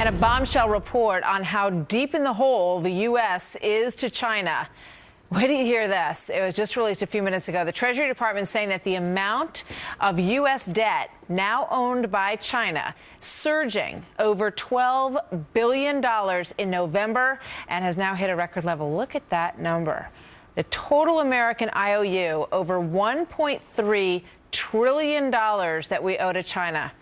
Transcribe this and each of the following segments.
And a bombshell report on how deep in the hole the U.S. is to China. Wait till you hear this. It was just released a few minutes ago. The Treasury Department saying that the amount of U.S. debt now owned by China surging over $12 billion in November and has now hit a record level. Look at that number. The total American IOU, over $1.3 trillion that we owe to China.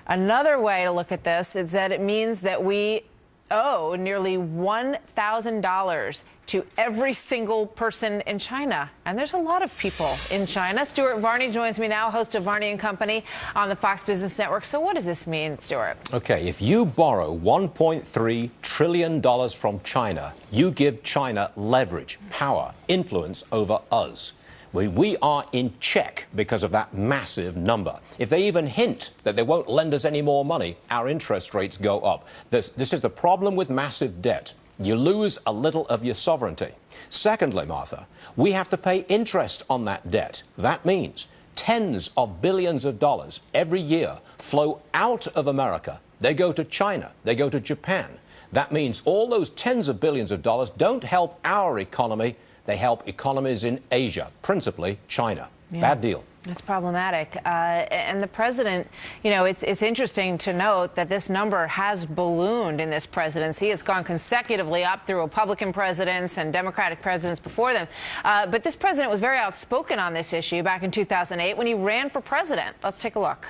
Another way to look at this is that it means that we owe nearly $1,000 to every single person in China. And there's a lot of people in China. Stuart Varney joins me now, host of Varney and Company on the Fox Business Network. So what does this mean, Stuart? Okay, if you borrow $1.3 trillion from China, you give China leverage, power, influence over us. We are in check because of that massive number. If they even hint that they won't lend us any more money, our interest rates go up. This is the problem with massive debt. You lose a little of your sovereignty. Secondly, Martha, we have to pay interest on that debt. That means tens of billions of dollars every year flow out of America. They go to China. They go to Japan. That means all those tens of billions of dollars don't help our economy. They help economies in Asia, principally China. Yeah. Bad deal. It's problematic. And the president, you know, it's interesting to note that this number has ballooned in this presidency. It's gone consecutively up through Republican presidents and Democratic presidents before them. But this president was very outspoken on this issue back in 2008 when he ran for president. Let's take a look.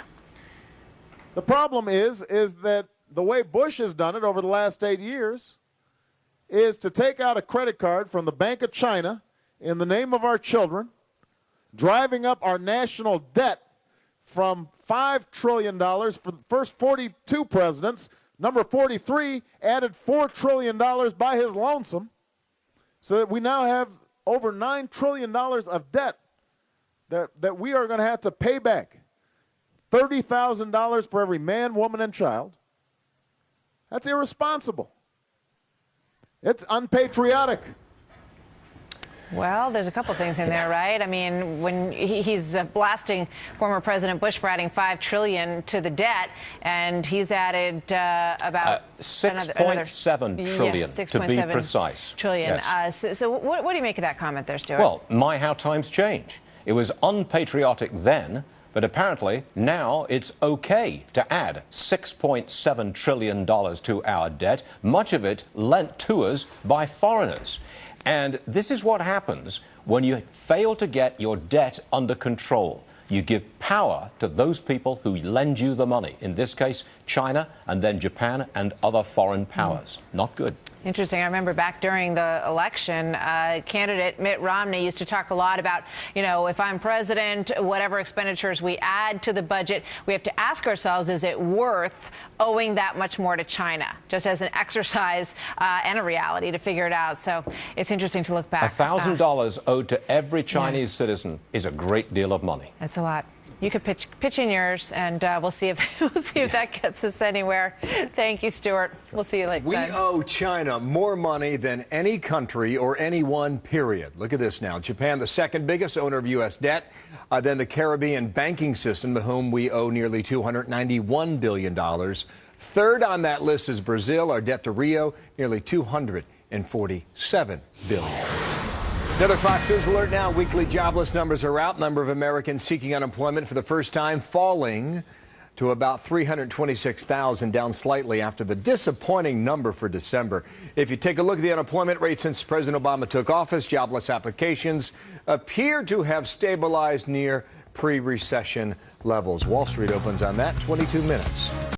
The problem is that the way Bush has done it over the last 8 years is to take out a credit card from the Bank of China in the name of our children, driving up our national debt from $5 trillion for the first 42 presidents. Number 43 added $4 trillion by his lonesome, so that we now have over $9 trillion of debt that we are going to have to pay back. $30,000 for every man, woman, and child. That's irresponsible. It's unpatriotic. Well, there's a couple things in there, right? I mean, when he's blasting former President Bush for adding $5 trillion to the debt, and he's added about $6.7 trillion, to be precise. Yes. So what do you make of that comment there, Stuart? Well, how times change. It was unpatriotic then, but apparently now it's okay to add $6.7 trillion to our debt, much of it lent to us by foreigners. And this is what happens when you fail to get your debt under control. You give power to those people who lend you the money, in this case, China, and then Japan and other foreign powers. Not good. Interesting. I remember back during the election, candidate Mitt Romney used to talk a lot about, you know, if I'm president, whatever expenditures we add to the budget, we have to ask ourselves, is it worth owing that much more to China? Just as an exercise and a reality to figure it out. So it's interesting to look back. $1,000 owed to every Chinese citizen is a great deal of money. That's a lot. You could pitch in yours, and we'll see if that gets us anywhere. Thank you, Stuart. We'll see you later. We owe China more money than any country or anyone, period. Look at this now. Japan, the second biggest owner of U.S. debt, then the Caribbean banking system, to whom we owe nearly $291 billion. Third on that list is Brazil. Our debt to Rio, nearly $247 billion. Another Fox News alert now. Weekly jobless numbers are out. Number of Americans seeking unemployment for the first time falling to about 326,000, down slightly after the disappointing number for December. If you take a look at the unemployment rate since President Obama took office, jobless applications appear to have stabilized near pre-recession levels. Wall Street opens on that 22 minutes.